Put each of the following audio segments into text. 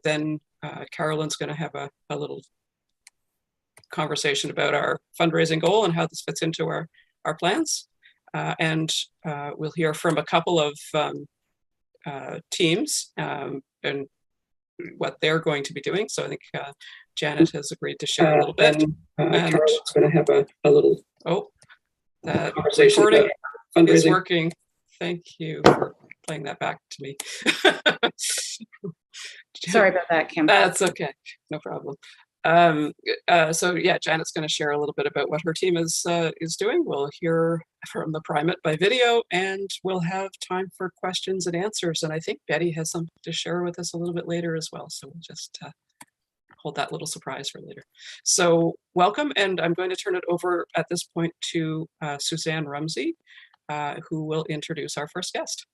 then Carolyn's going to have a little conversation about our fundraising goal and how this fits into our plans. And we'll hear from a couple of teams and what they're going to be doing. So I think Janet has agreed to share a little bit. And Carolyn's going to have a little conversation. Recording is working. Thank you for playing that back to me. Sorry about that, Kim. That's okay, no problem. So yeah, Janet's going to share a little bit about what her team is doing. We'll hear from the primate by video, and we'll have time for questions and answers. And I think Betty has something to share with us a little bit later as well. So we'll just hold that little surprise for later. So welcome, and I'm going to turn it over at this point to Suzanne Rumsey, who will introduce our first guest.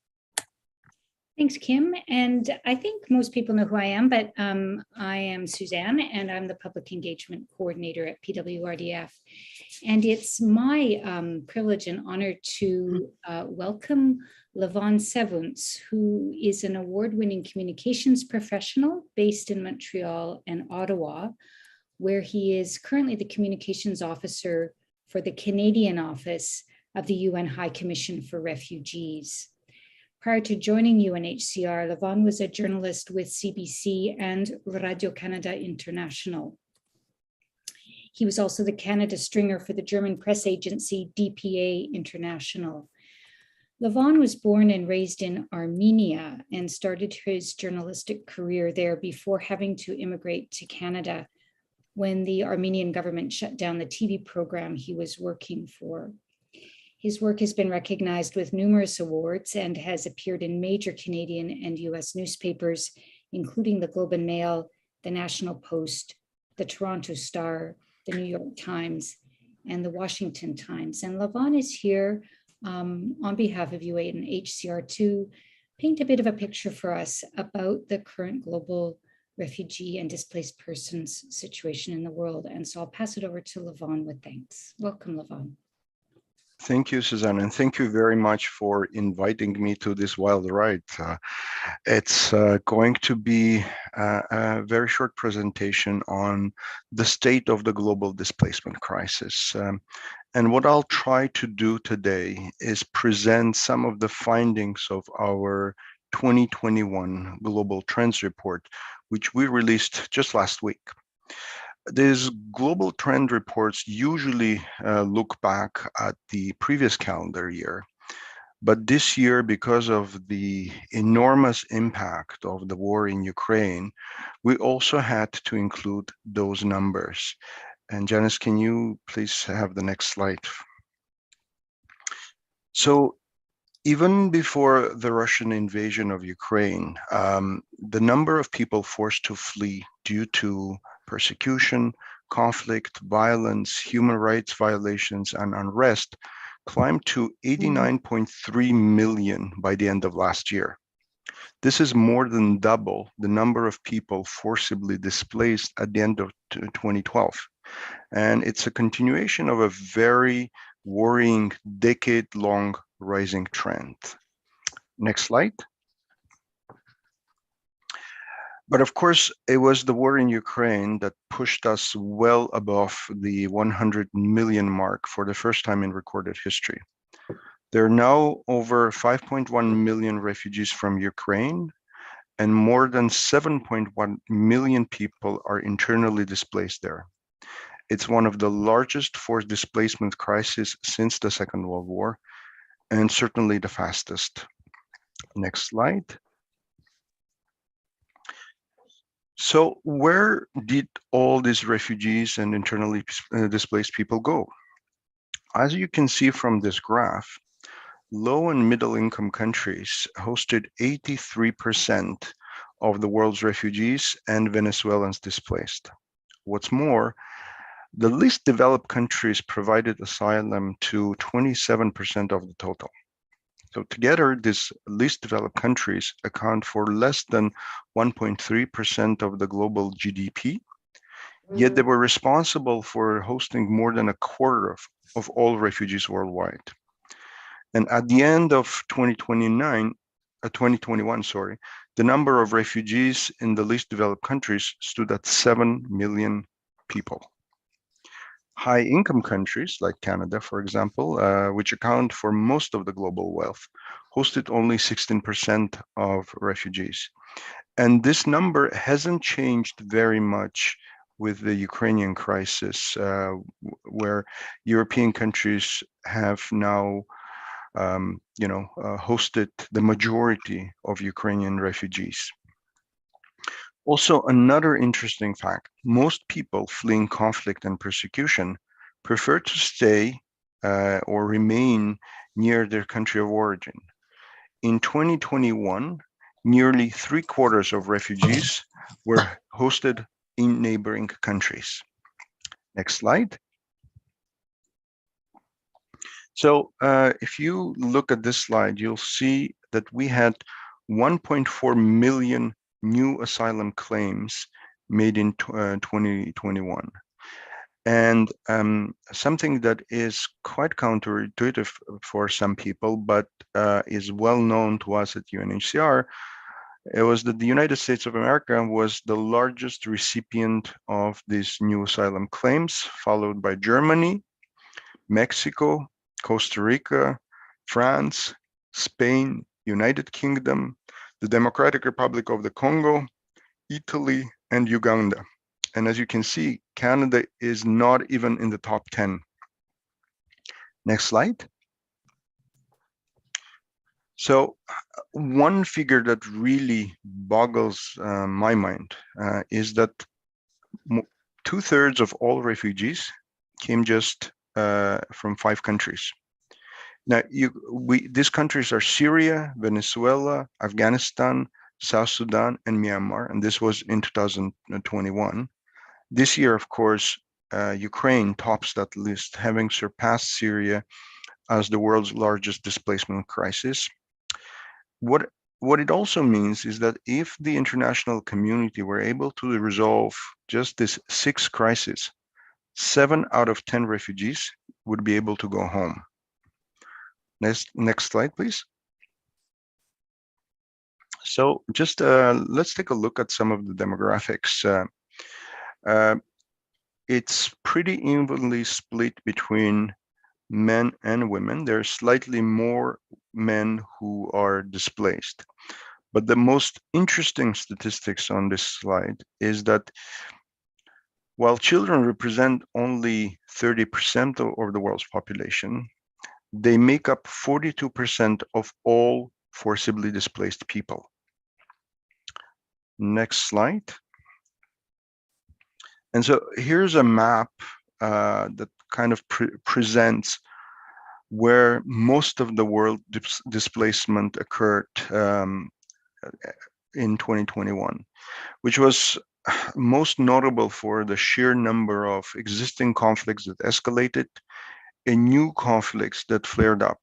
Thanks, Kim. And I think most people know who I am, but I am Suzanne, and I'm the Public Engagement Coordinator at PWRDF. And it's my privilege and honor to welcome Levon Sevunts, who is an award-winning communications professional based in Montreal and Ottawa, where he is currently the communications officer for the Canadian office of the UN High Commission for Refugees. Prior to joining UNHCR, Levon was a journalist with CBC and Radio-Canada International. He was also the Canada stringer for the German press agency DPA International. Levon was born and raised in Armenia and started his journalistic career there before having to immigrate to Canada when the Armenian government shut down the TV program he was working for. His work has been recognized with numerous awards and has appeared in major Canadian and US newspapers, including the Globe and Mail, the National Post, the Toronto Star, the New York Times, and the Washington Times. And Levon is here on behalf of UNHCR to paint a bit of a picture for us about the current global refugee and displaced persons situation in the world. And so I'll pass it over to Levon with thanks. Welcome, Levon. Thank you, Suzanne, and thank you very much for inviting me to this wild ride. It's going to be a very short presentation on the state of the global displacement crisis. And what I'll try to do today is present some of the findings of our 2021 Global Trends Report, which we released just last week. These global trend reports usually look back at the previous calendar year, but this year, because of the enormous impact of the war in Ukraine, we also had to include those numbers. And Janice, can you please have the next slide? So even before the Russian invasion of Ukraine, the number of people forced to flee due to persecution, conflict, violence, human rights violations, and unrest climbed to 89.3 million by the end of last year. This is more than double the number of people forcibly displaced at the end of 2012. And it's a continuation of a very worrying decade-long rising trend. Next slide. But of course, it was the war in Ukraine that pushed us well above the 100 million mark for the first time in recorded history. There are now over 5.1 million refugees from Ukraine, and more than 7.1 million people are internally displaced there. It's one of the largest forced displacement crises since the Second World War, and certainly the fastest. Next slide. So where did all these refugees and internally displaced people go? As you can see from this graph, low and middle income countries hosted 83% of the world's refugees and Venezuelans displaced. What's more, the least developed countries provided asylum to 27% of the total. So together, these least developed countries account for less than 1.3% of the global GDP, yet they were responsible for hosting more than a quarter of all refugees worldwide. And at the end of 2021, The number of refugees in the least developed countries stood at 7 million people. High-income countries like Canada, for example, which account for most of the global wealth, hosted only 16% of refugees. And this number hasn't changed very much with the Ukrainian crisis, where European countries have now, hosted the majority of Ukrainian refugees. Also, another interesting fact, most people fleeing conflict and persecution prefer to stay or remain near their country of origin. In 2021, nearly 3/4 of refugees were hosted in neighboring countries. Next slide. So if you look at this slide, you'll see that we had 1.4 million new asylum claims made in 2021. And something that is quite counterintuitive for some people, but is well known to us at UNHCR, it was that the United States of America was the largest recipient of these new asylum claims, followed by Germany, Mexico, Costa Rica, France, Spain, United Kingdom, the Democratic Republic of the Congo, Italy, and Uganda. And as you can see, Canada is not even in the top 10. Next slide. So one figure that really boggles my mind is that 2/3 of all refugees came just from 5 countries. Now, these countries are Syria, Venezuela, Afghanistan, South Sudan, and Myanmar, and this was in 2021. This year, of course, Ukraine tops that list, having surpassed Syria as the world's largest displacement crisis. What it also means is that if the international community were able to resolve just this 6 crises, 7 out of 10 refugees would be able to go home. Next slide, please. So just let's take a look at some of the demographics. It's pretty evenly split between men and women. There's slightly more men who are displaced. But the most interesting statistics on this slide is that while children represent only 30% of the world's population, they make up 42% of all forcibly displaced people. Next slide. And so here's a map that kind of presents where most of the world displacement occurred in 2021, which was most notable for the sheer number of existing conflicts that escalated and new conflicts that flared up.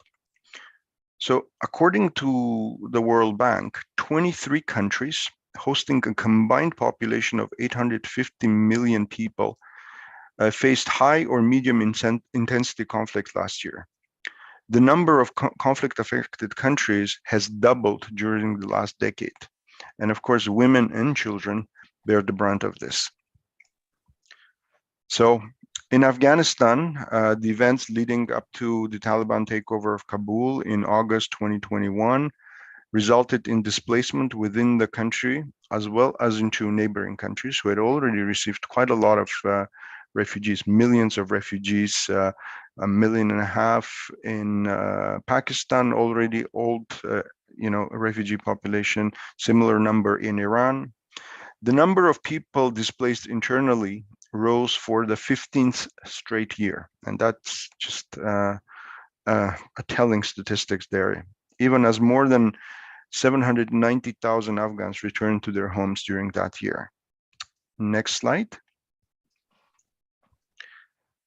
So according to the World Bank, 23 countries hosting a combined population of 850 million people faced high or medium intensity conflict last year. The number of conflict-affected countries has doubled during the last decade. And of course, women and children bear the brunt of this. So in Afghanistan, the events leading up to the Taliban takeover of Kabul in August 2021 resulted in displacement within the country, as well as into neighboring countries who had already received quite a lot of refugees, millions of refugees, 1.5 million in Pakistan, already old, refugee population, similar number in Iran. The number of people displaced internally rose for the 15th straight year, and that's just a telling statistics there. Even as more than 790,000 Afghans returned to their homes during that year. Next slide.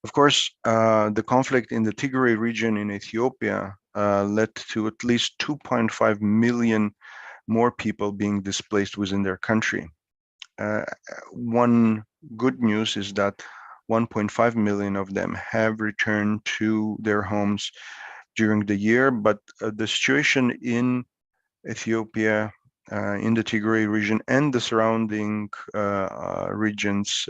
Of course, the conflict in the Tigray region in Ethiopia led to at least 2.5 million more people being displaced within their country. One good news is that 1.5 million of them have returned to their homes during the year, but the situation in Ethiopia in the Tigray region and the surrounding regions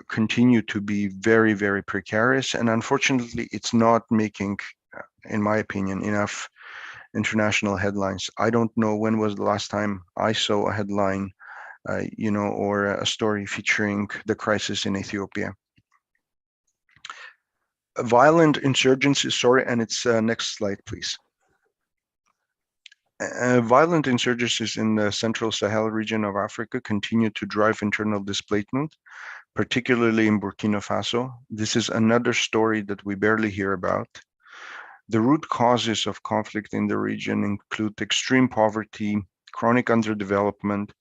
continue to be very, very precarious. And unfortunately, it's not making, in my opinion, enough international headlines. I don't know when was the last time I saw a headline, or a story featuring the crisis in Ethiopia. Violent insurgencies, sorry, and it's next slide, please. Violent insurgencies in the central Sahel region of Africa continue to drive internal displacement, particularly in Burkina Faso. This is another story that we barely hear about. The root causes of conflict in the region include extreme poverty, chronic underdevelopment,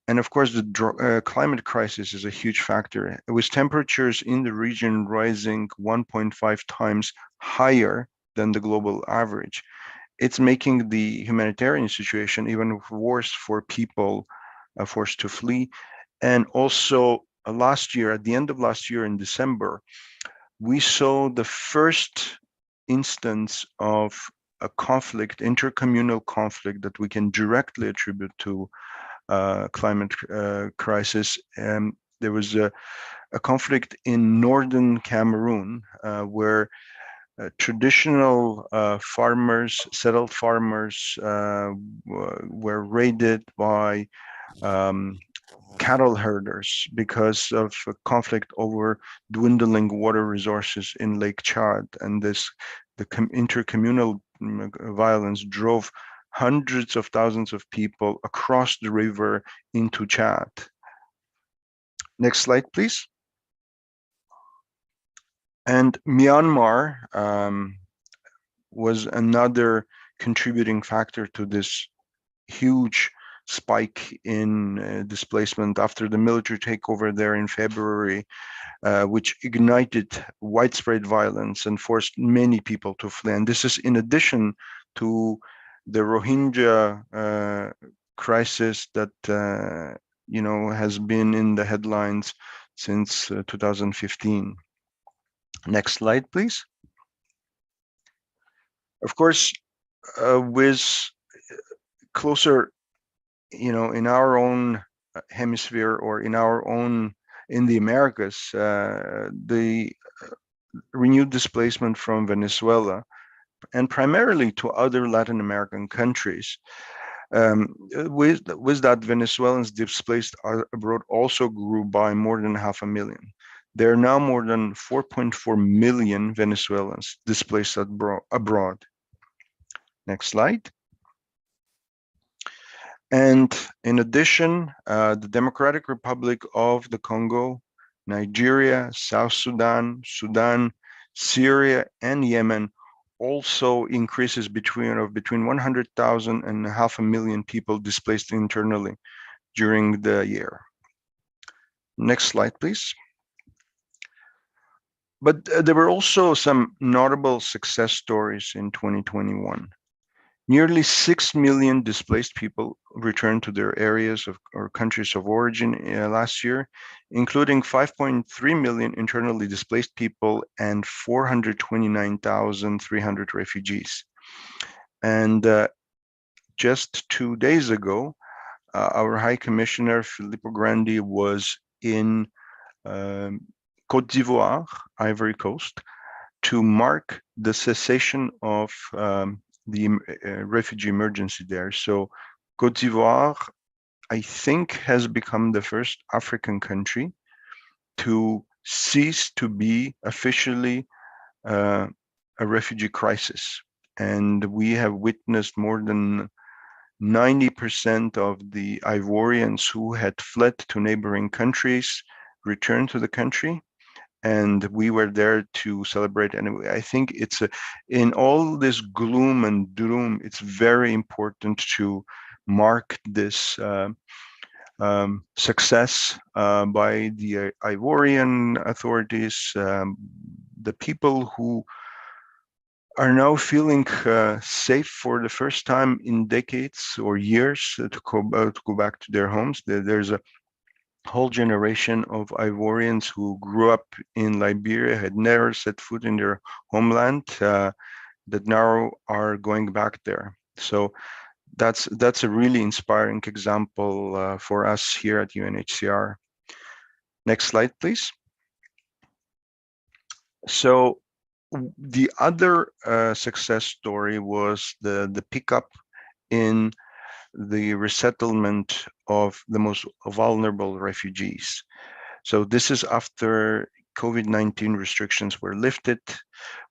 and of course, the climate crisis is a huge factor, with temperatures in the region rising 1.5 times higher than the global average. It's making the humanitarian situation even worse for people forced to flee. And also last year, at the end of last year in December, we saw the first instance of a conflict, intercommunal conflict, that we can directly attribute to climate crisis. There was a conflict in northern Cameroon where traditional farmers, settled farmers, were raided by cattle herders because of a conflict over dwindling water resources in Lake Chad. And the intercommunal violence drove hundreds of thousands of people across the river into Chad. Next slide, please. And Myanmar was another contributing factor to this huge spike in displacement after the military takeover there in February, which ignited widespread violence and forced many people to flee. And this is in addition to the Rohingya crisis that has been in the headlines since 2015. Next slide, please. Of course, with closer, in our own hemisphere or in the Americas, the renewed displacement from Venezuela and primarily to other Latin American countries. With that, Venezuelans displaced abroad also grew by more than 500,000. There are now more than 4.4 million Venezuelans displaced abroad. Next slide. And in addition, the Democratic Republic of the Congo, Nigeria, South Sudan, Syria, and Yemen also increases between 100,000 and 500,000 people displaced internally during the year. Next slide, please. But there were also some notable success stories in 2021. Nearly 6 million displaced people returned to their areas or countries of origin last year, including 5.3 million internally displaced people and 429,300 refugees. And just 2 days ago, our High Commissioner Filippo Grandi was in Côte d'Ivoire, Ivory Coast, to mark the cessation of the refugee emergency there. So Côte d'Ivoire, I think, has become the first African country to cease to be officially a refugee crisis. And we have witnessed more than 90% of the Ivorians who had fled to neighboring countries return to the country. And we were there to celebrate. And I think it's in all this gloom and doom, it's very important to mark this success by the Ivorian authorities, the people who are now feeling safe for the first time in decades or years to go back to their homes. There's a whole generation of Ivorians who grew up in Liberia, had never set foot in their homeland, that now are going back there. So that's a really inspiring example for us here at UNHCR. Next slide, please. So the other success story was the pickup in the resettlement of the most vulnerable refugees. So this is after COVID-19 restrictions were lifted.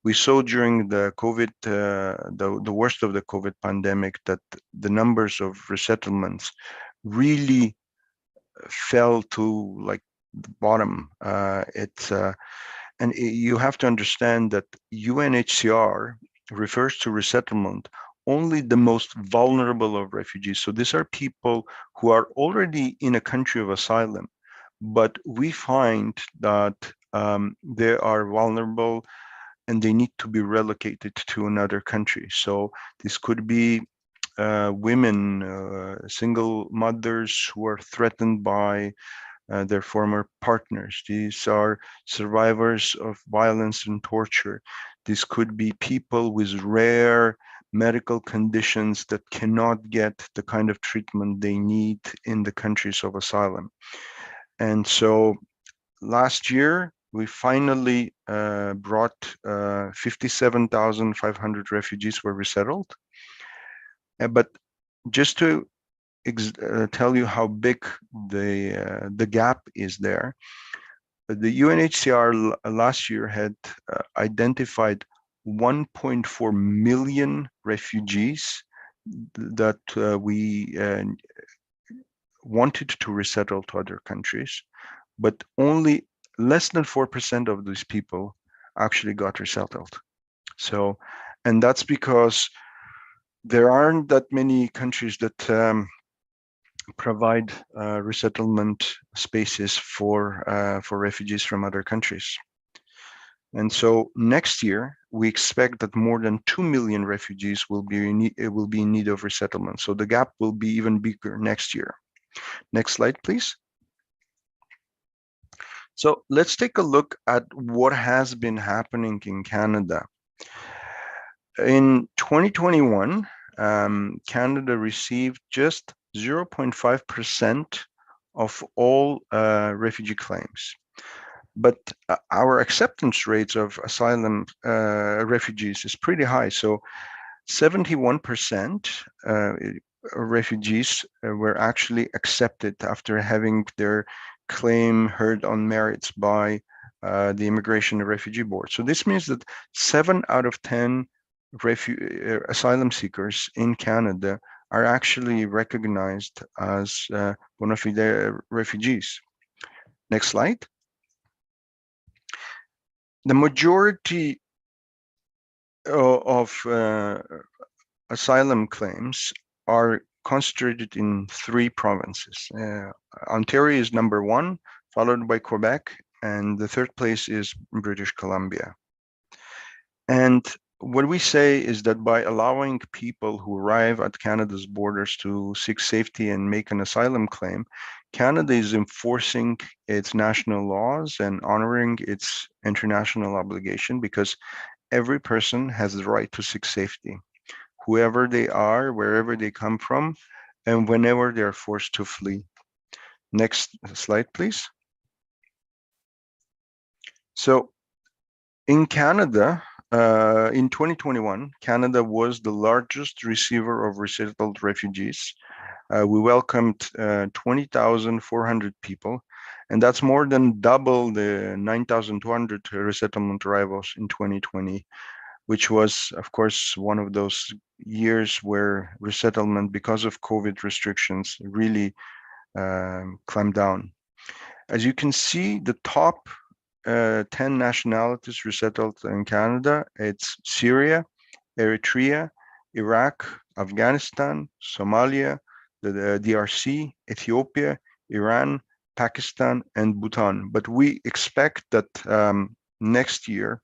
We saw during the COVID, the worst of the COVID pandemic, that the numbers of resettlements really fell to like the bottom. You have to understand that UNHCR refers to resettlement only the most vulnerable of refugees. So these are people who are already in a country of asylum, but we find that they are vulnerable and they need to be relocated to another country. So this could be women, single mothers who are threatened by their former partners. These are survivors of violence and torture. This could be people with rare medical conditions that cannot get the kind of treatment they need in the countries of asylum. And so last year, we finally brought 57,500 refugees were resettled. But just to tell you how big the gap is there, the UNHCR last year had identified 1.4 million refugees that we wanted to resettle to other countries, but only less than 4% of these people actually got resettled. So, and that's because there aren't that many countries that provide resettlement spaces for refugees from other countries. And so next year, we expect that more than 2 million refugees will be in need of resettlement. So the gap will be even bigger next year. Next slide, please. So let's take a look at what has been happening in Canada. In 2021, Canada received just 0.5% of all refugee claims. But our acceptance rates of asylum refugees is pretty high. So 71% refugees were actually accepted after having their claim heard on merits by the Immigration and Refugee Board. So this means that 7 out of 10 asylum seekers in Canada are actually recognized as bona fide refugees. Next slide. The majority of asylum claims are concentrated in 3 provinces. Ontario is number 1, followed by Quebec, and the 3rd place is British Columbia. And what we say is that by allowing people who arrive at Canada's borders to seek safety and make an asylum claim, Canada is enforcing its national laws and honoring its international obligation, because every person has the right to seek safety, whoever they are, wherever they come from, and whenever they are forced to flee. Next slide, please. So in Canada, in 2021, Canada was the largest receiver of resettled refugees. We welcomed 20,400 people, and that's more than double the 9,200 resettlement arrivals in 2020, which was, of course, one of those years where resettlement, because of COVID restrictions, really climbed down. As you can see, the top 10 nationalities resettled in Canada, it's Syria, Eritrea, Iraq, Afghanistan, Somalia, the DRC, Ethiopia, Iran, Pakistan, and Bhutan. But we expect that next year,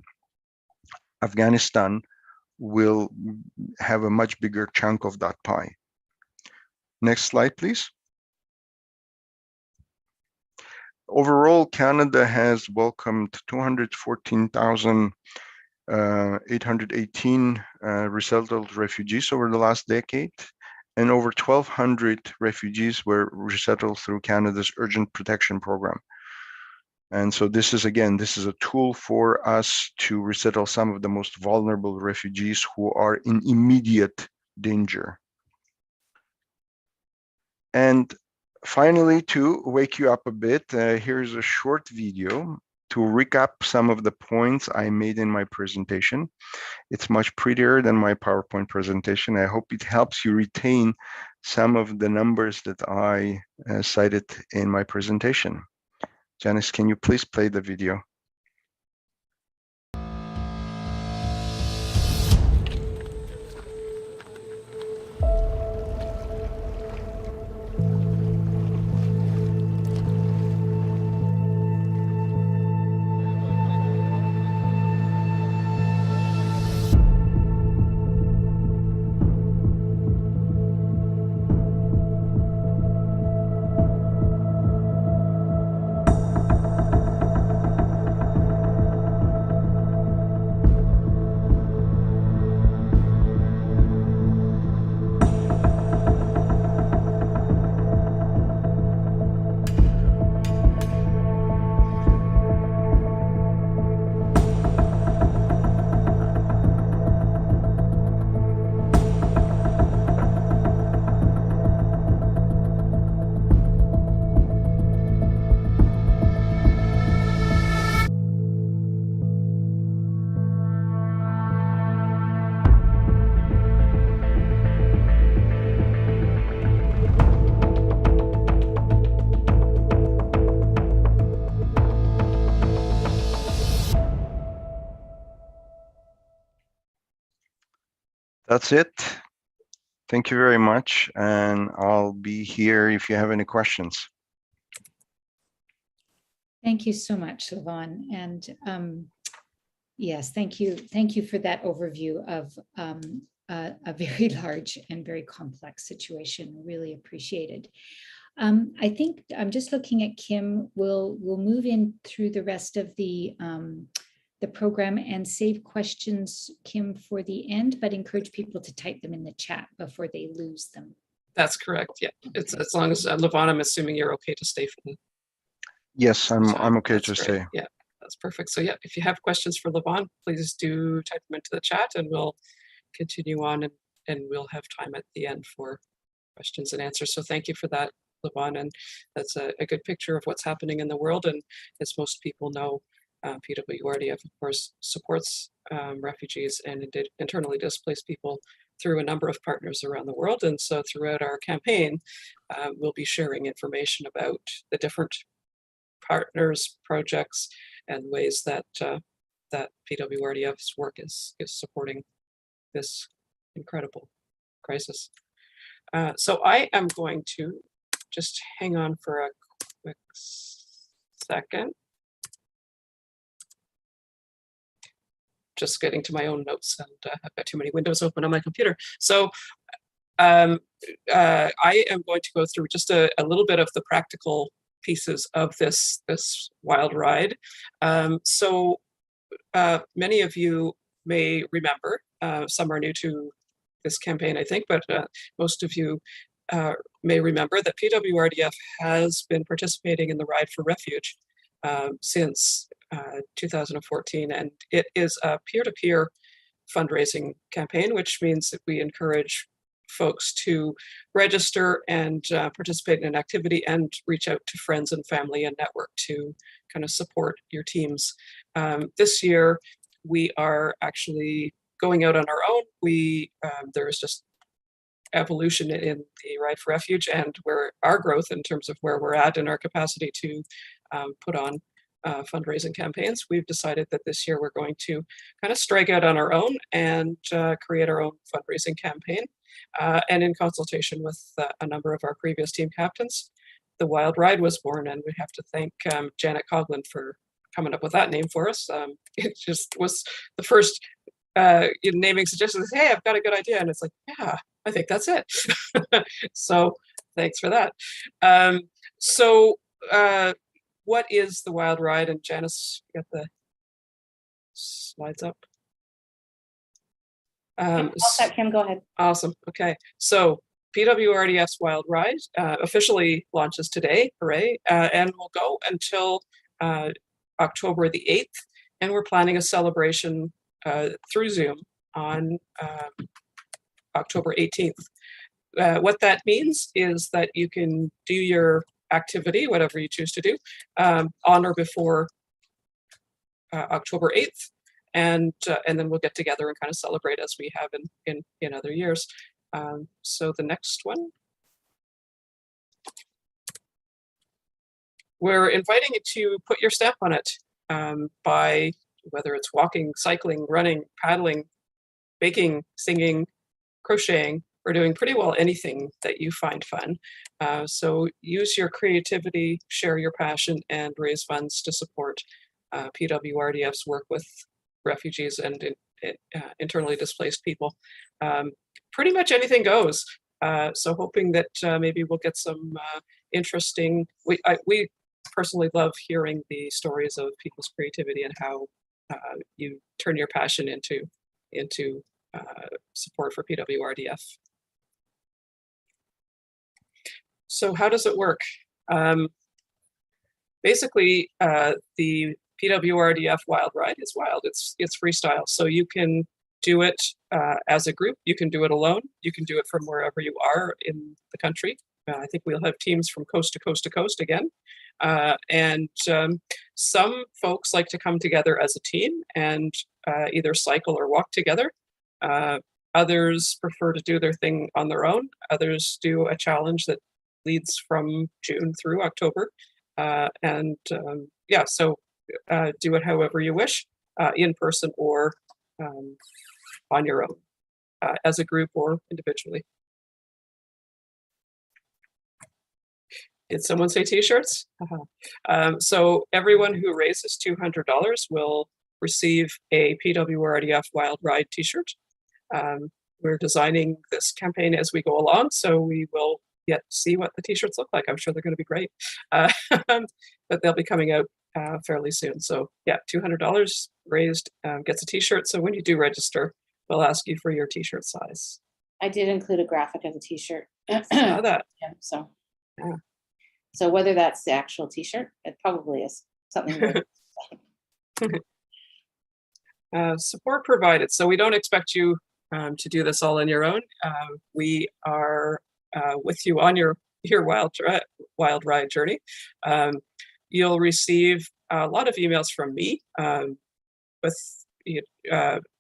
Afghanistan will have a much bigger chunk of that pie. Next slide, please. Overall, Canada has welcomed 214,818 resettled refugees over the last decade, and over 1,200 refugees were resettled through Canada's Urgent Protection Program. And so this is, again, this is a tool for us to resettle some of the most vulnerable refugees who are in immediate danger. And finally, to wake you up a bit, here's a short video to recap some of the points I made in my presentation. It's much prettier than my PowerPoint presentation. I hope it helps you retain some of the numbers that I cited in my presentation. Janice, can you please play the video? That's it. Thank you very much. And I'll be here if you have any questions. Thank you so much, Levon. And yes, thank you. Thank you for that overview of a very large and very complex situation. Really appreciated. I think I'm just looking at Kim. We'll move in through the rest of the program and save questions, Kim, for the end, but encourage people to type them in the chat before they lose them. That's correct. Yeah, it's as long as Levon, I'm assuming you're okay to stay for the. Yes, I'm okay to great. stay. Yeah, that's perfect. So yeah, if you have questions for Levon, please do type them into the chat, and we'll continue on, and we'll have time at the end for questions and answers. So thank you for that, Levon, and that's a good picture of what's happening in the world. And as most people know, PWRDF, of course, supports refugees and internally displaced people through a number of partners around the world. And so throughout our campaign, we'll be sharing information about the different partners, projects, and ways that that PWRDF's work is supporting this incredible crisis. So I am going to just hang on for a quick second. Just getting to my own notes, and I've got too many windows open on my computer. So I am going to go through just a little bit of the practical pieces of this wild ride. So many of you may remember, some are new to this campaign, I think, but most of you may remember that PWRDF has been participating in the Ride for Refuge since 2014, and it is a peer-to-peer fundraising campaign, which means that we encourage folks to register and participate in an activity and reach out to friends and family and network to kind of support your teams. This year, we are actually going out on our own. There is just evolution in the Ride for Refuge and where our growth in terms of where we're at in our capacity to put on fundraising campaigns. We've decided that this year we're going to kind of strike out on our own and create our own fundraising campaign. And in consultation with a number of our previous team captains, the Wild Ride was born, and we have to thank Janet Coughlin for coming up with that name for us. It just was the first naming suggestions. Hey, I've got a good idea, and it's like, yeah, I think that's it. So thanks for that. What is the Wild Ride? And Janice, get the slides up. Kim, go ahead. Awesome. Okay. So PWRDF's Wild Ride officially launches today, hooray, and will go until October the 8th. And we're planning a celebration through Zoom on October 18th. What that means is that you can do your activity, whatever you choose to do, on or before October 8th. And then we'll get together and kind of celebrate as we have in other years. So the next one. We're inviting you to put your stamp on it by whether it's walking, cycling, running, paddling, baking, singing, crocheting, or doing pretty well anything that you find fun. So use your creativity, share your passion, and raise funds to support PWRDF's work with refugees and internally displaced people. Pretty much anything goes. So hoping that maybe we'll get some interesting, we personally love hearing the stories of people's creativity and how you turn your passion into support for PWRDF. So how does it work? Basically, the PWRDF Wild Ride is wild. It's freestyle. So you can do it as a group. You can do it alone. You can do it from wherever you are in the country. I think we'll have teams from coast to coast to coast again. And some folks like to come together as a team and either cycle or walk together. Others prefer to do their thing on their own. Others do a challenge that leads from June through October. Yeah, so do it however you wish, in person or on your own, as a group or individually. Did someone say t-shirts? So everyone who raises $200 will receive a PWRDF Wild Ride t-shirt. We're designing this campaign as we go along, so we will yet see what the t-shirts look like. I'm sure they're going to be great, but they'll be coming out fairly soon. So yeah, $200 raised gets a t-shirt. So when you do register, we'll ask you for your t-shirt size. I did include a graphic of the t-shirt. Saw that. Yeah, so yeah. So whether that's the actual t-shirt, it probably is something. Support provided. So we don't expect you to do this all on your own. We are with you on your wild ride journey. You'll receive a lot of emails from me with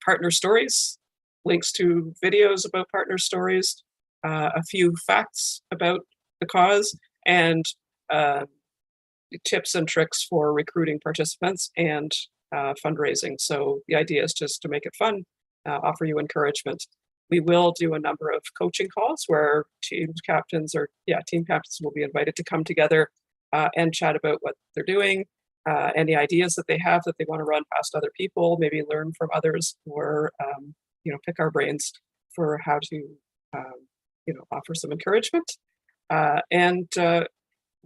partner stories, links to videos about partner stories, a few facts about the cause, and tips and tricks for recruiting participants and fundraising. So the idea is just to make it fun, offer you encouragement. We will do a number of coaching calls where team captains will be invited to come together and chat about what they're doing, any ideas that they have that they want to run past other people, maybe learn from others, or pick our brains for how to offer some encouragement. And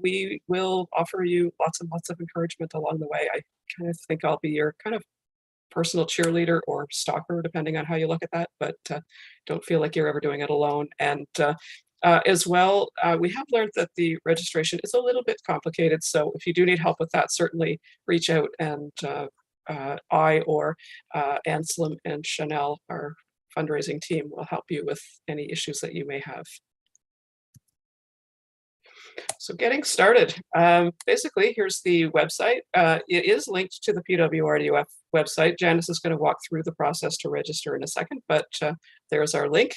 we will offer you lots and lots of encouragement along the way. I kind of think I'll be your kind of personal cheerleader or stalker, depending on how you look at that, but don't feel like you're ever doing it alone. And as well, we have learned that the registration is a little bit complicated. So if you do need help with that, certainly reach out, and I or Anselm and Chanel, our fundraising team, will help you with any issues that you may have. So getting started, basically, here's the website. It is linked to the PWRDF website. Janice is going to walk through the process to register in a second, but there's our link.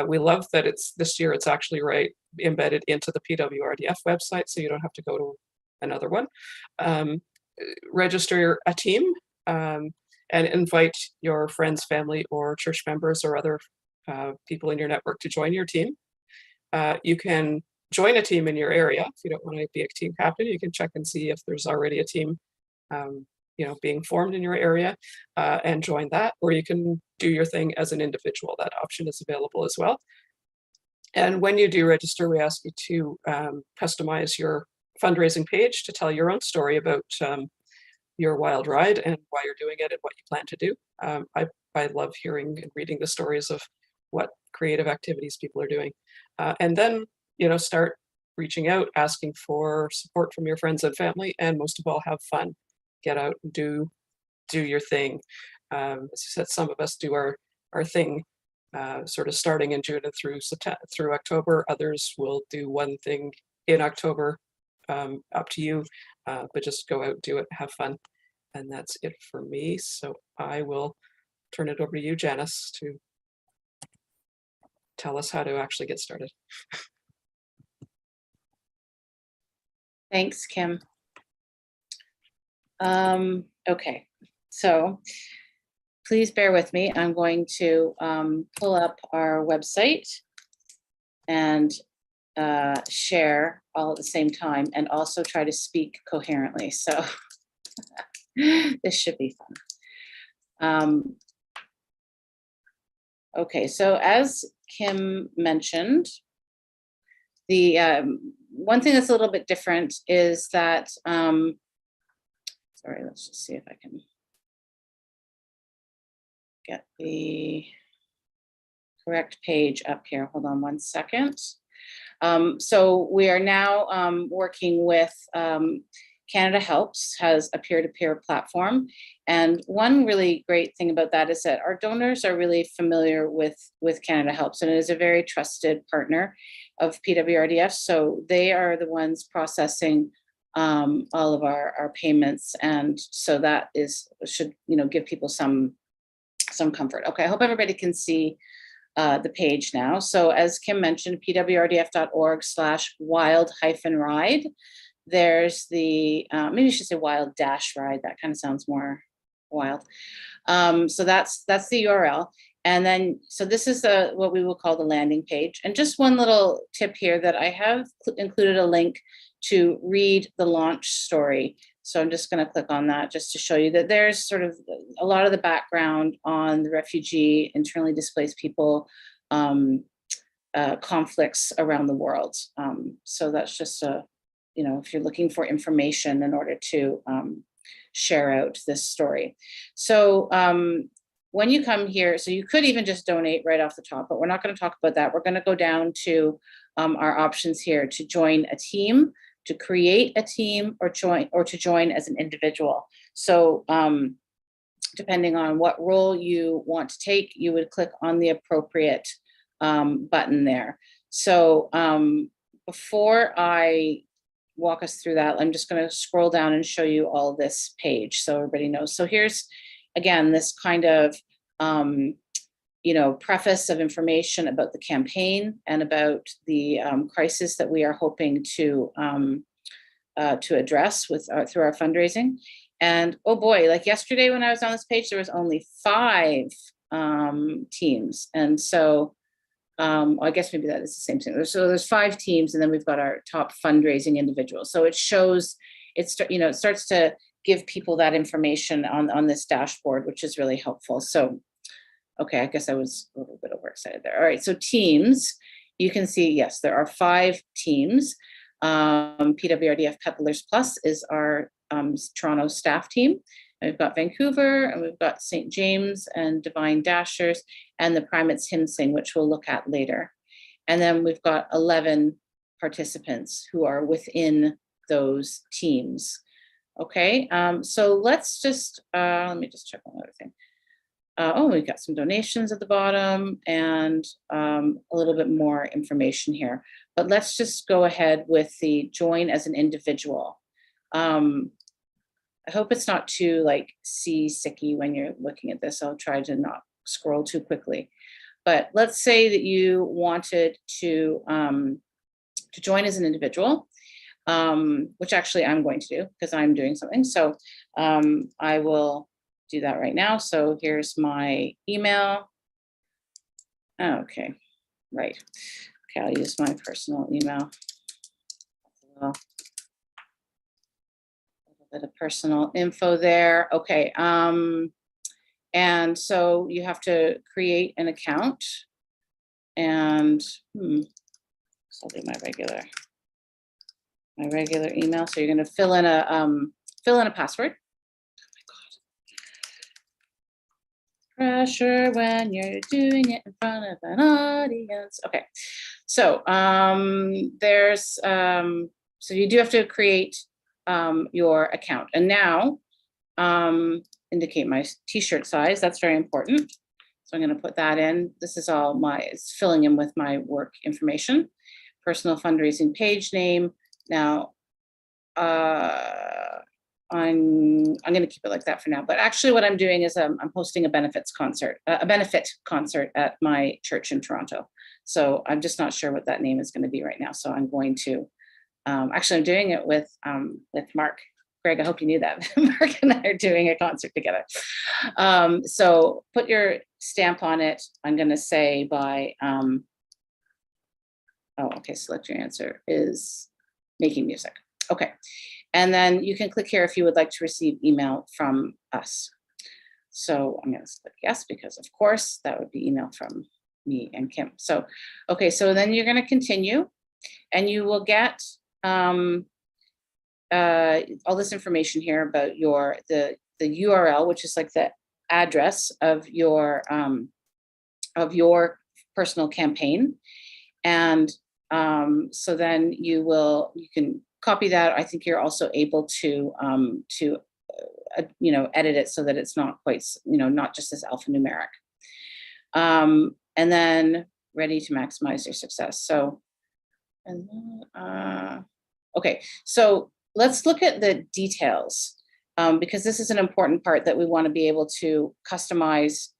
We love that this year it's actually embedded into the PWRDF website, so you don't have to go to another one. Register a team and invite your friends, family, or church members or other people in your network to join your team. You can join a team in your area. If you don't want to be a team captain, you can check and see if there's already a team being formed in your area and join that, or you can do your thing as an individual. That option is available as well. And when you do register, we ask you to customize your fundraising page to tell your own story about your wild ride and why you're doing it and what you plan to do. I love hearing and reading the stories of what creative activities people are doing. And then, you know, start reaching out, asking for support from your friends and family, and most of all, have fun. Get out and do your thing. As you said, some of us do our thing sort of starting in June and through October. Others will do one thing in October, up to you, but just go out, do it, have fun. And that's it for me. So I will turn it over to you, Janice, to tell us how to actually get started. Thanks, Kim. Okay, so please bear with me. I'm going to pull up our website and share all at the same time, and also try to speak coherently. So this should be fun. Okay, so as Kim mentioned, the one thing that's a little bit different is that, sorry, let's just see if I can get the correct page up here. Hold on one second. So we are now working with Canada Helps, has a peer-to-peer platform. And one really great thing about that is that our donors are really familiar with Canada Helps, and it is a very trusted partner of PWRDF. So they are the ones processing all of our payments. And so that should, you know, give people some comfort. Okay, I hope everybody can see the page now. So as Kim mentioned, pwrdf.org/wild-ride. There's the, maybe you should say wild-ride. That kind of sounds more wild. So that's the URL. And then, so this is what we will call the landing page. And just one little tip here, that I have included a link to read the launch story. So I'm just going to click on that just to show you that there's sort of a lot of the background on the refugee, internally displaced people, conflicts around the world. So that's just you know, if you're looking for information in order to share out this story. So when you come here, so you could even just donate right off the top, but we're not going to talk about that. We're going to go down to our options here to join a team, to create a team, or to join as an individual. So depending on what role you want to take, you would click on the appropriate button there. So before I walk us through that, I'm just going to scroll down and show you all this page so everybody knows. So here's, again, this kind of, you know, preface of information about the campaign and about the crisis that we are hoping to address with through our fundraising. And oh boy, like yesterday when I was on this page, there was only 5 teams. And so I guess maybe that is the same thing. So there's 5 teams, and then we've got our top fundraising individuals. So it shows, you know, it starts to give people that information on this dashboard, which is really helpful. So, okay, I guess I was a little bit overexcited there. All right, so teams, you can see, yes, there are 5 teams. PWRDF Peddlers Plus is our Toronto staff team. And we've got Vancouver, and we've got St. James and Divine Dashers, and the Primates Hymn Sing, which we'll look at later. And then we've got 11 participants who are within those teams. Okay, so let's just, let me just check one other thing. Oh, we've got some donations at the bottom and a little bit more information here. But let's just go ahead with the join as an individual. I hope it's not too like seasicky when you're looking at this. I'll try to not scroll too quickly. But let's say that you wanted to join as an individual, which actually I'm going to do because I'm doing something. So I will do that right now. So here's my email. Okay, right. Okay, I'll use my personal email. A little bit of personal info there. Okay, and so you have to create an account, and so I'll do my regular email. So you're going to fill in a password. Pressure when you're doing it in front of an audience. Okay, so so you do have to create your account, and now indicate my t-shirt size. That's very important. So I'm going to put that in. This is all it's filling in with my work information. Personal fundraising page name. Now, I'm going to keep it like that for now. But actually, what I'm doing is I'm hosting a benefit concert at my church in Toronto. So I'm just not sure what that name is going to be right now. So I'm going to actually I'm doing it with Mark. Greg, I hope you knew that. Mark and I are doing a concert together. So put your stamp on it. I'm going to say by, select your answer is making music. Okay. And then you can click here if you would like to receive email from us. So I'm going to click yes, because of course that would be email from me and Kim. So, okay. So then you're going to continue and you will get, all this information here about the URL, which is like the address of your personal campaign, and so then you can copy that. I think you're also able to edit it so that it's not quite not just as alphanumeric, and then ready to maximize your success. So, and okay, so let's look at the details, because this is an important part that we want to be able to customize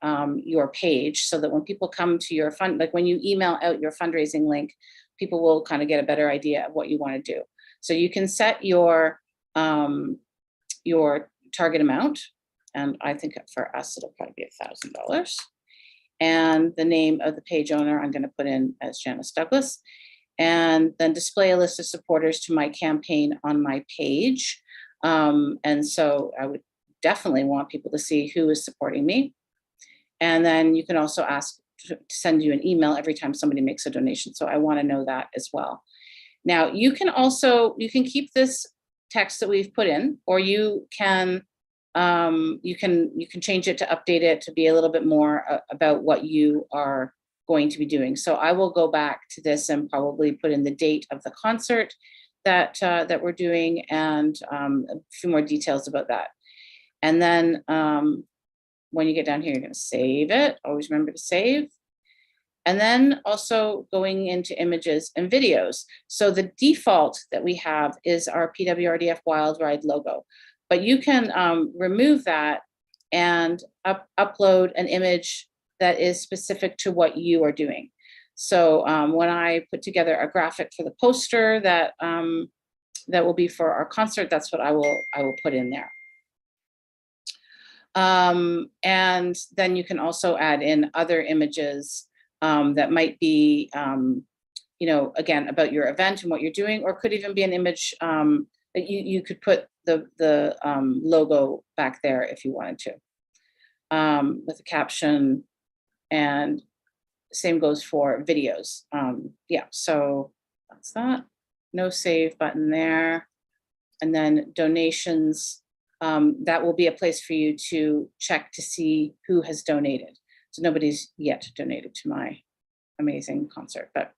your page so that when people come to your like when you email out your fundraising link, people will kind of get a better idea of what you want to do. So you can set your target amount, and I think for us it'll probably be $1,000. And the name of the page owner I'm going to put in as Janice Douglas. And then display a list of supporters to my campaign on my page. And so I would definitely want people to see who is supporting me. And then you can also ask to send you an email every time somebody makes a donation. So I want to know that as well. Now you can keep this text that we've put in, or you can change it to update it to be a little bit more about what you are going to be doing. So I will go back to this and probably put in the date of the concert that we're doing, and a few more details about that. And then when you get down here, you're going to save it. Always remember to save. And then also going into images and videos. So the default that we have is our PWRDF Wild Ride logo, but you can remove that and upload an image that is specific to what you are doing. So when I put together a graphic for the poster that will be for our concert, that's what I will put in there. And then you can also add in other images that might be, again, about your event and what you're doing, or could even be an image that you could put the logo back there if you wanted to, with a caption. And same goes for videos. So that's that. No save button there. And then donations, that will be a place for you to check to see who has donated. So nobody's yet donated to my amazing concert, but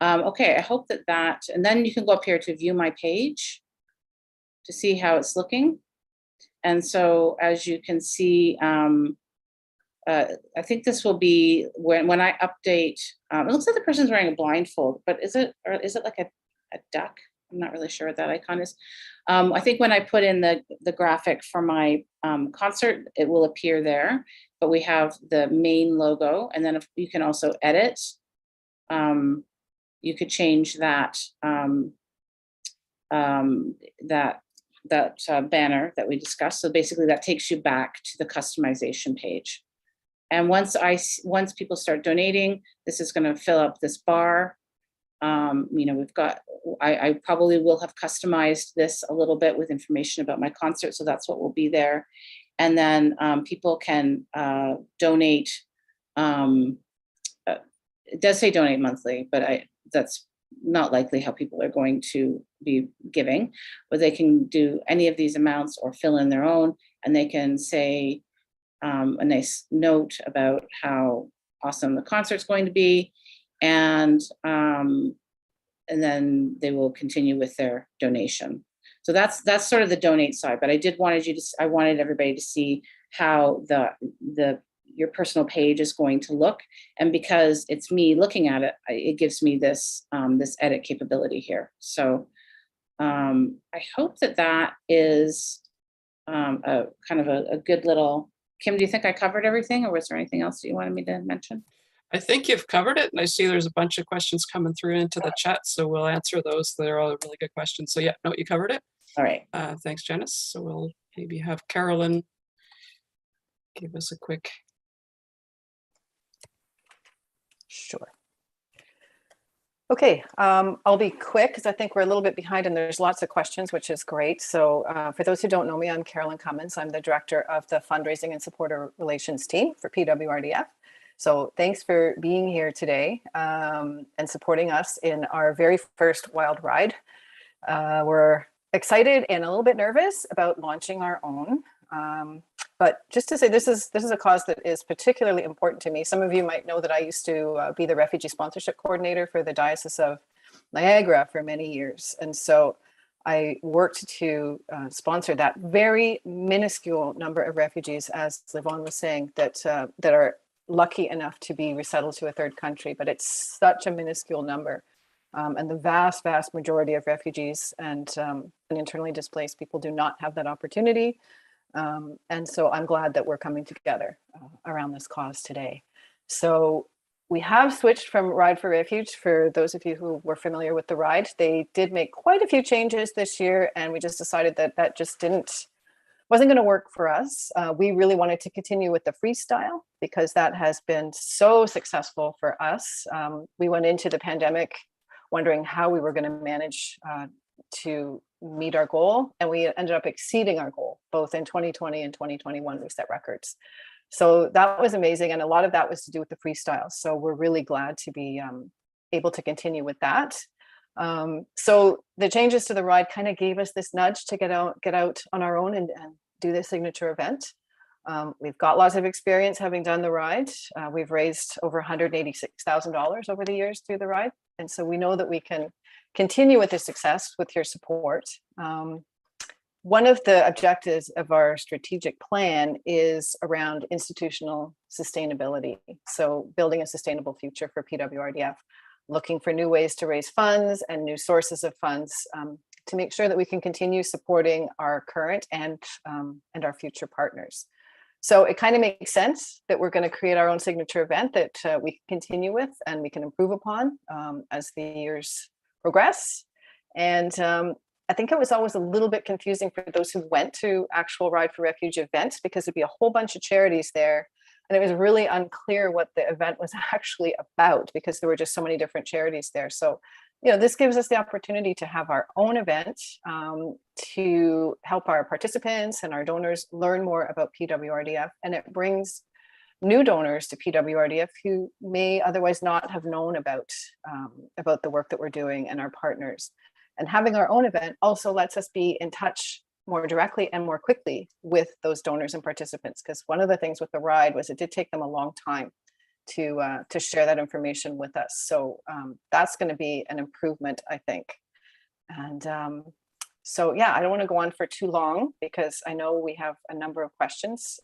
okay, I hope that, and then you can go up here to view my page to see how it's looking. And so as you can see, I think this will be when I update, it looks like the person's wearing a blindfold, but is it like a duck? I'm not really sure what that icon is. I think when I put in the graphic for my concert, it will appear there, but we have the main logo, and then if you can also edit, you could change that banner that we discussed. So basically that takes you back to the customization page. And once people start donating, this is going to fill up this bar. We've got, I probably will have customized this a little bit with information about my concert. So that's what will be there. And then people can donate. It does say donate monthly, but that's not likely how people are going to be giving, but they can do any of these amounts or fill in their own, and they can say, a nice note about how awesome the concert's going to be, and then they will continue with their donation. So that's sort of the donate side. But I wanted everybody to see how your personal page is going to look, and because it's me looking at it, it gives me this this edit capability here. So I hope that is a kind of a good little. Kim, do you think I covered everything, or was there anything else that you wanted me to mention? I think you've covered it, and I see there's a bunch of questions coming through into the chat, so we'll answer those. They're all really good questions. So yeah, no, you covered it. All right. Thanks, Janice. So we'll maybe have Carolyn give us a quick. Sure. Okay, I'll be quick because I think we're a little bit behind and there's lots of questions, which is great. So for those who don't know me, I'm Carolyn Cummins. I'm the director of the fundraising and supporter relations team for PWRDF. So thanks for being here today and supporting us in our very first Wild Ride. We're excited and a little bit nervous about launching our own. But just to say, this is a cause that is particularly important to me. Some of you might know that I used to be the refugee sponsorship coordinator for the Diocese of Niagara for many years. And so I worked to sponsor that very minuscule number of refugees, as Levon was saying, that are lucky enough to be resettled to a third country, but it's such a minuscule number. And the vast majority of refugees and internally displaced people do not have that opportunity. And so I'm glad that we're coming together around this cause today. So we have switched from Ride for Refuge. For those of you who were familiar with the ride, they did make quite a few changes this year, and we just decided that just wasn't going to work for us. We really wanted to continue with the freestyle because that has been so successful for us. We went into the pandemic wondering how we were going to manage to meet our goal, and we ended up exceeding our goal. Both in 2020 and 2021 we set records, so that was amazing, and a lot of that was to do with the freestyle. So we're really glad to be able to continue with that. So the changes to the ride kind of gave us this nudge to get out on our own and do this signature event. We've got lots of experience having done the ride. We've raised over $186,000 over the years through the ride, and so we know that we can continue with this success with your support. One of the objectives of our strategic plan is around institutional sustainability. So building a sustainable future for PWRDF, looking for new ways to raise funds and new sources of funds to make sure that we can continue supporting our current and our future partners. So it kind of makes sense that we're going to create our own signature event that we can continue with and we can improve upon as the years progress. And I think it was always a little bit confusing for those who went to actual Ride for Refuge events because there'd be a whole bunch of charities there. And it was really unclear what the event was actually about because there were just so many different charities there. So, this gives us the opportunity to have our own event to help our participants and our donors learn more about PWRDF. And it brings new donors to PWRDF who may otherwise not have known about the work that we're doing and our partners. And having our own event also lets us be in touch more directly and more quickly with those donors and participants, because one of the things with the ride was it did take them a long time to share that information with us. So that's going to be an improvement, I think. And so, yeah, I don't want to go on for too long because I know we have a number of questions.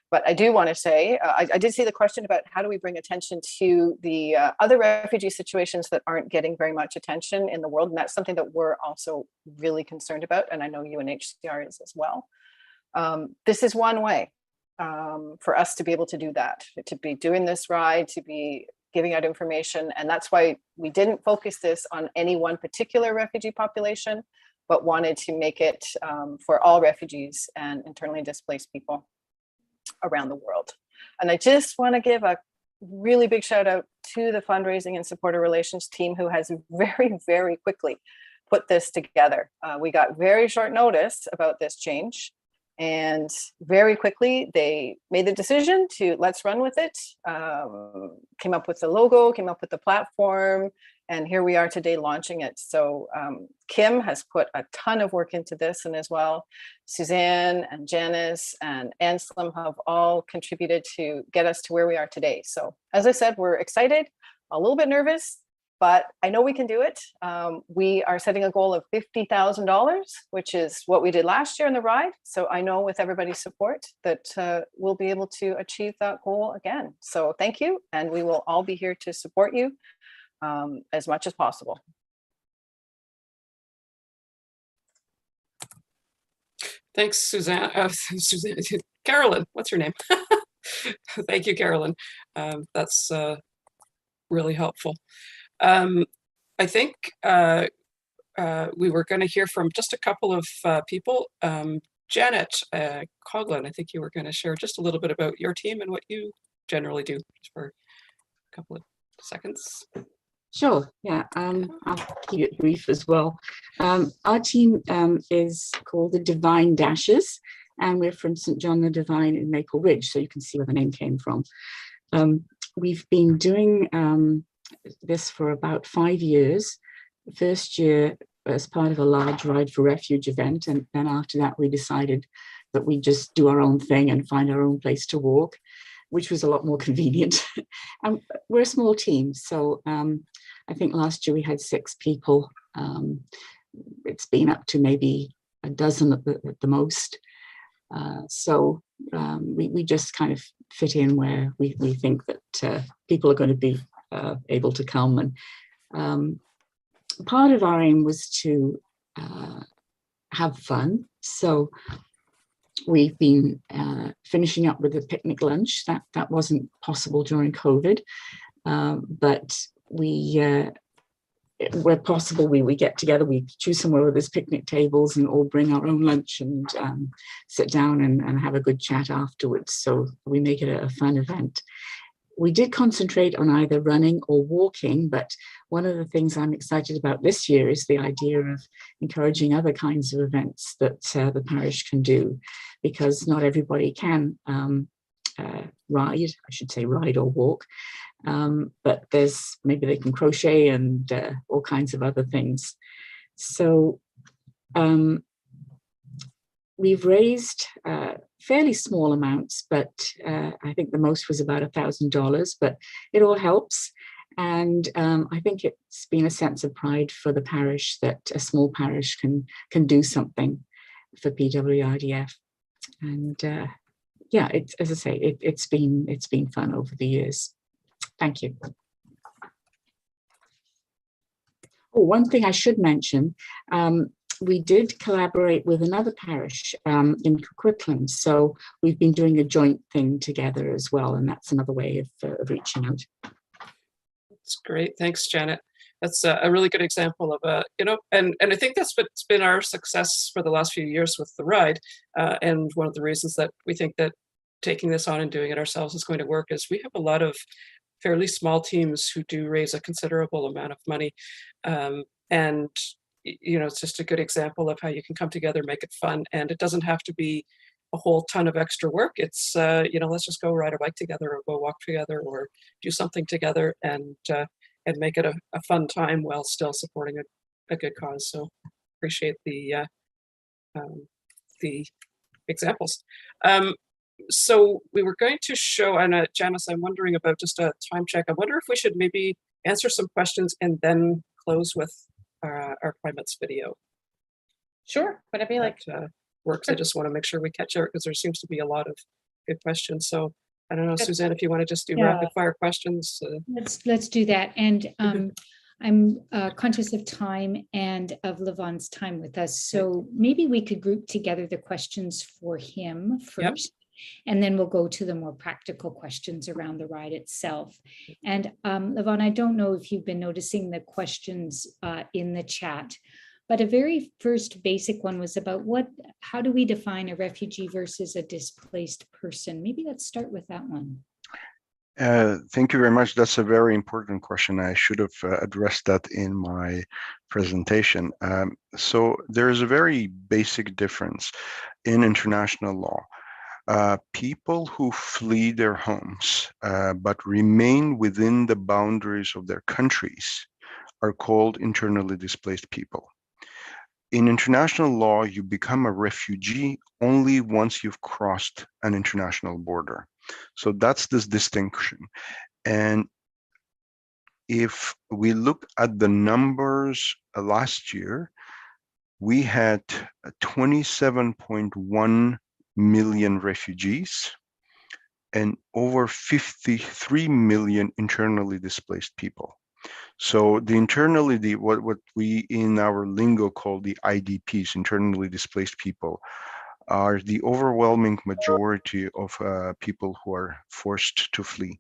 But I do want to say, I did see the question about how do we bring attention to the other refugee situations that aren't getting very much attention in the world. And that's something that we're also really concerned about. And I know UNHCR is as well. This is one way for us to be able to do that, to be doing this ride, to be giving out information. And that's why we didn't focus this on any one particular refugee population, but wanted to make it for all refugees and internally displaced people around the world. And I just want to give a really big shout out to the fundraising and supporter relations team who has very, very quickly put this together. We got very short notice about this change, and very quickly they made the decision to let's run with it, came up with the logo, came up with the platform, And here we are today launching it. So Kim has put a ton of work into this, and as well, Suzanne and Janice and Anselm have all contributed to get us to where we are today. So as I said, we're excited, a little bit nervous, but I know we can do it. We are setting a goal of $50,000, which is what we did last year in the ride. So I know with everybody's support that we'll be able to achieve that goal again. So thank you. And we will all be here to support you as much as possible. Thanks, Suzanne. Suzanne, Carolyn, what's your name? Thank you, Carolyn. That's really helpful. I think we were going to hear from just a couple of people. Janet Coughlin, I think you were going to share just a little bit about your team and what you generally do, just for a couple of seconds. Sure, yeah, I'll keep it brief as well. Our team is called the Divine Dashes, and we're from St. John the Divine in Maple Ridge, so you can see where the name came from. We've been doing this for about 5 years. The first year as part of a large Ride for Refuge event, and then after that we decided that we'd just do our own thing and find our own place to walk, which was a lot more convenient. And we're a small team, so I think last year we had 6 people. It's been up to maybe a dozen at the most. So we just kind of fit in where we think that people are going to be able to come. And part of our aim was to have fun. So we've been finishing up with a picnic lunch. That wasn't possible during COVID, but where possible, we get together, we choose somewhere where there's picnic tables and all bring our own lunch and sit down and have a good chat afterwards. So we make it a fun event. We did concentrate on either running or walking, but one of the things I'm excited about this year is the idea of encouraging other kinds of events that the parish can do, because not everybody can ride, I should say ride or walk, but maybe they can crochet and all kinds of other things. So we've raised fairly small amounts, but I think the most was about $1,000, but it all helps. And I think it's been a sense of pride for the parish that a small parish can do something for PWRDF. And yeah, as I say, it's been fun over the years. Thank you. Oh, one thing I should mention, we did collaborate with another parish in Coquitlam, so we've been doing a joint thing together as well, and that's another way of reaching out. That's great. Thanks, Janet. That's a really good example of and I think that's what's been our success for the last few years with the ride, and one of the reasons that we think that taking this on and doing it ourselves is going to work is we have a lot of fairly small teams who do raise a considerable amount of money, and it's just a good example of how you can come together, make it fun, and it doesn't have to be a whole ton of extra work. It's let's just go ride a bike together or go walk together or do something together and make it a fun time while still supporting a good cause. So appreciate the examples. So we were going to show, and Janice, I'm wondering about just a time check. I wonder if we should maybe answer some questions and then close with our primates video. Sure, whatever you like. Works. I just want to make sure we catch it because there seems to be a lot of good questions. So I don't know, Good. Suzanne, if you want to just do rapid fire questions. Let's do that. And I'm conscious of time and of Levon's time with us. So maybe we could group together the questions for him first. And then we'll go to the more practical questions around the ride itself. And Levon, I don't know if you've been noticing the questions in the chat, but a very first basic one was about how do we define a refugee versus a displaced person? Maybe let's start with that one. Thank you very much. That's a very important question. I should have addressed that in my presentation. So there is a very basic difference in international law. People who flee their homes but remain within the boundaries of their countries are called internally displaced people. In international law, you become a refugee only once you've crossed an international border. So that's this distinction. And if we look at the numbers last year, we had 27.1 million refugees and over 53 million internally displaced people. So the what we in our lingo call the IDPs, internally displaced people, are the overwhelming majority of people who are forced to flee.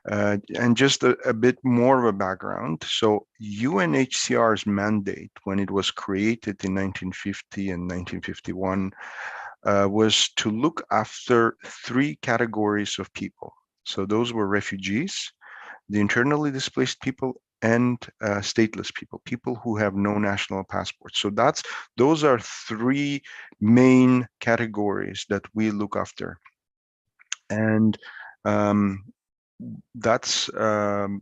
And just a bit more of a background. So UNHCR's mandate, when it was created in 1950 and 1951, was to look after three categories of people. So those were refugees, the internally displaced people, and stateless people, people who have no national passport. So those are three main categories that we look after. And that's in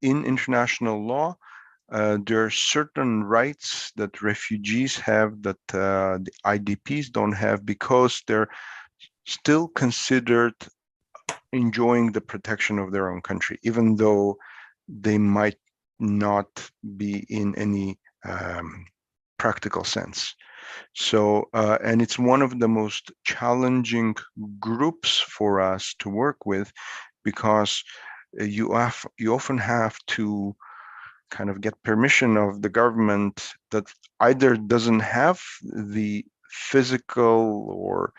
international law. There are certain rights that refugees have that the IDPs don't have because they're still considered enjoying the protection of their own country, even though they might not be in any practical sense. So, and it's one of the most challenging groups for us to work with, because you often have to kind of get permission of the government that either doesn't have the physical or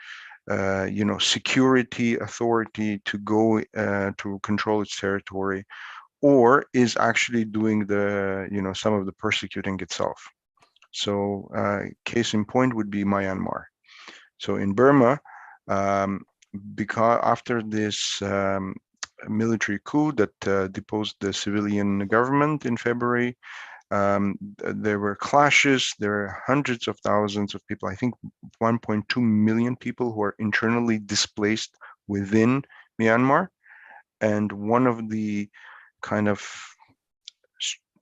security authority to go to control its territory, or is actually doing the some of the persecuting itself. So case in point would be Myanmar. So in Burma, because after this military coup that deposed the civilian government in February, there were clashes. There are hundreds of thousands of people, I think 1.2 million people who are internally displaced within Myanmar. And one of the kind of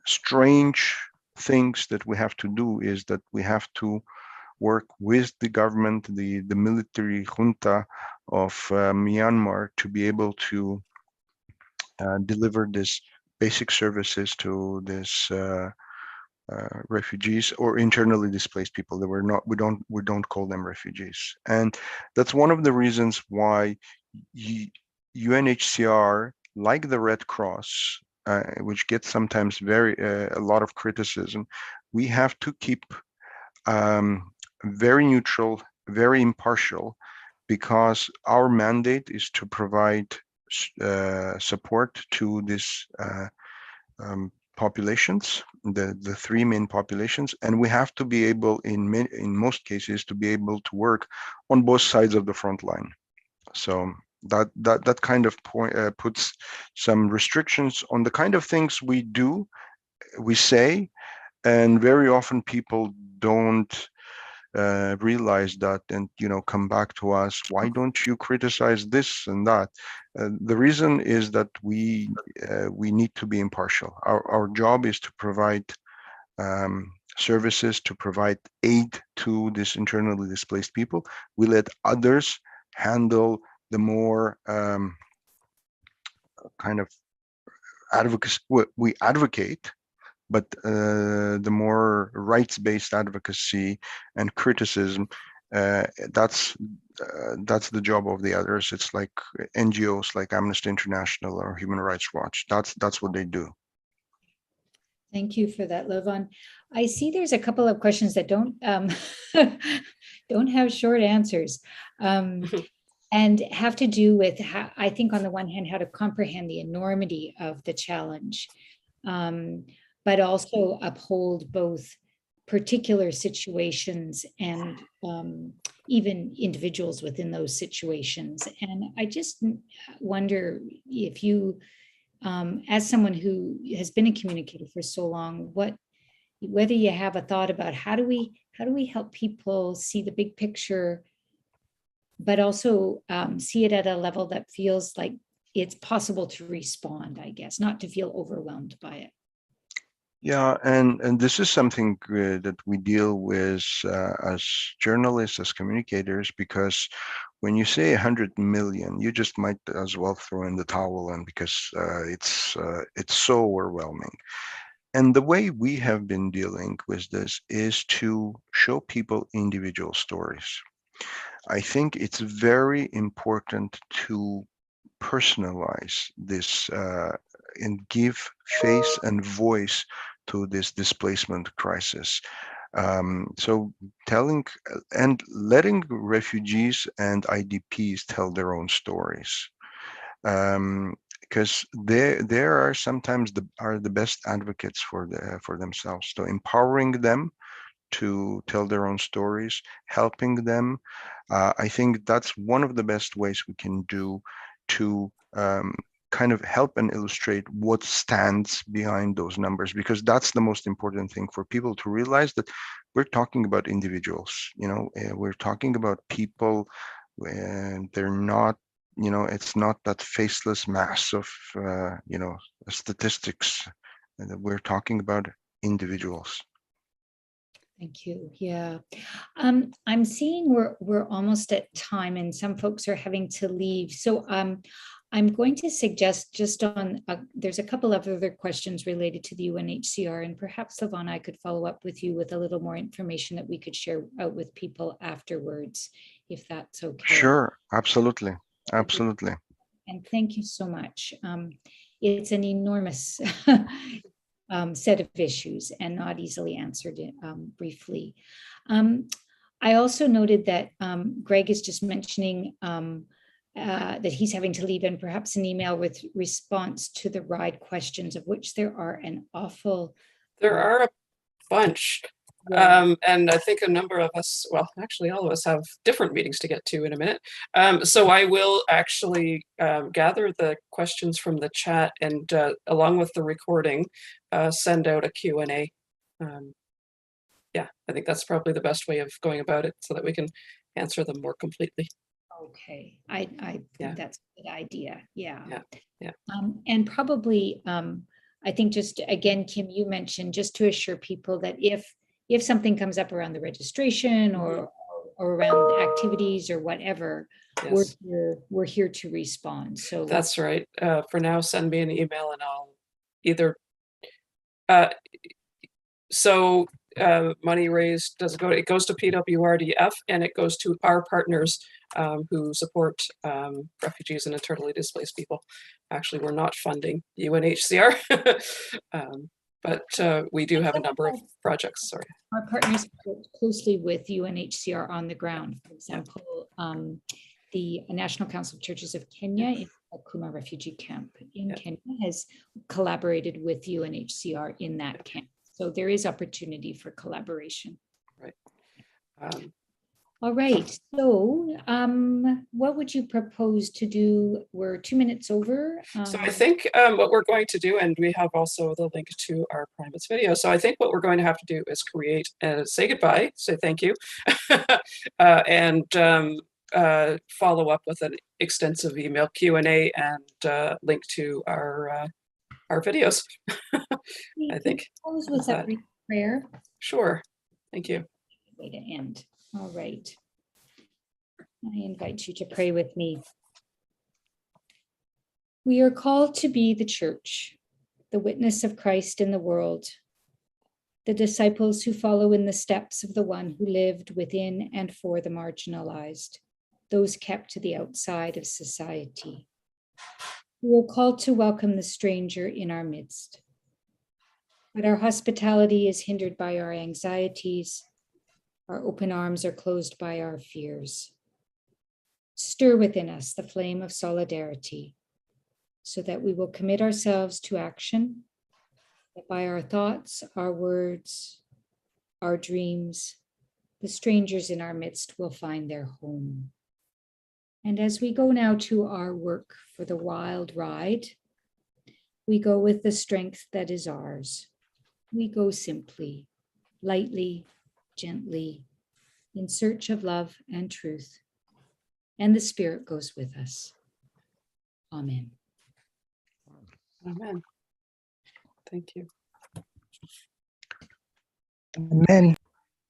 strange things that we have to do is that we have to work with the government, the military junta of Myanmar, to be able to deliver this basic services to this refugees or internally displaced people. That we don't call them refugees, and that's one of the reasons why UNHCR, like the Red Cross, which gets sometimes a lot of criticism, we have to keep very neutral, very impartial, because our mandate is to provide support to this populations, the three main populations, and we have to be able, in most cases, to be able to work on both sides of the front line. So that kind of puts some restrictions on the kind of things we say, and very often people don't realize that, and come back to us, why don't you criticize this and that? The reason is that we need to be impartial. Our job is to provide services, to provide aid to these internally displaced people. We let others handle the more kind of advocacy. We advocate, but the more rights-based advocacy and criticism, that's the job of the others. It's like NGOs like Amnesty International or Human Rights Watch. That's what they do. Thank you for that, Levon. I see there's a couple of questions that don't don't have short answers. And have to do with how, I think on the one hand, how to comprehend the enormity of the challenge, but also uphold both particular situations and even individuals within those situations. And I just wonder if you, as someone who has been a communicator for so long, whether you have a thought about how do we help people see the big picture, but also see it at a level that feels like it's possible to respond, I guess, not to feel overwhelmed by it. Yeah, and this is something that we deal with as journalists, as communicators, because when you say 100 million, you just might as well throw in the towel, and because it's so overwhelming. And the way we have been dealing with this is to show people individual stories. I think it's very important to personalize this and give face and voice to this displacement crisis. So telling and letting refugees and IDPs tell their own stories. Because they are sometimes the best advocates for themselves. So empowering them to tell their own stories, helping them. I think that's one of the best ways we can do to kind of help and illustrate what stands behind those numbers, because that's the most important thing for people to realize, that we're talking about individuals. We're talking about people, and they're not, it's not that faceless mass of statistics. We're talking about individuals. Thank you. Yeah. I'm seeing we're almost at time, and some folks are having to leave. So I'm going to suggest just on, there's a couple of other questions related to the UNHCR, and perhaps Levon, I could follow up with you with a little more information that we could share out with people afterwards, if that's okay. Sure, absolutely. Absolutely. And thank you so much. It's an enormous set of issues and not easily answered briefly. I also noted that Greg is just mentioning that he's having to leave, and perhaps an email with response to the ride questions, of which there are an awful. There are a bunch. Yeah. And I think a number of us, well, actually all of us have different meetings to get to in a minute. So I will actually gather the questions from the chat and along with the recording, send out a Q&A. Yeah, I think that's probably the best way of going about it, so that we can answer them more completely. Okay, I think that's a good idea. Yeah. Yeah. And probably, I think just again, Kim, you mentioned just to assure people that if something comes up around the registration or around activities or whatever, yes, we're here to respond. So that's right. For now, send me an email and I'll either. Money raised, it goes to PWRDF, and it goes to our partners who support refugees and internally displaced people. Actually, we're not funding UNHCR, but we do have a number of projects. Sorry. Our partners work closely with UNHCR on the ground. For example, the National Council of Churches of Kenya in the Kuma refugee camp in Kenya has collaborated with UNHCR in that camp. So there is opportunity for collaboration. Right. All right. So what would you propose to do? We're 2 minutes over. So I think what we're going to do, and we have also the link to our Primates video. So I think what we're going to have to do is create and say goodbye, say thank you, and follow up with an extensive email Q&A and link to our videos. I think. Close with that prayer. Sure. Thank you. Way to end. All right. I invite you to pray with me. We are called to be the church, the witness of Christ in the world, the disciples who follow in the steps of the one who lived within and for the marginalized, those kept to the outside of society. We are called to welcome the stranger in our midst. But our hospitality is hindered by our anxieties. Our open arms are closed by our fears. Stir within us the flame of solidarity, so that we will commit ourselves to action, that by our thoughts, our words, our dreams, the strangers in our midst will find their home. And as we go now to our work for the Wild Ride, we go with the strength that is ours. We go simply, lightly, gently, in search of love and truth. And the Spirit goes with us. Amen. Amen. Thank you. Amen.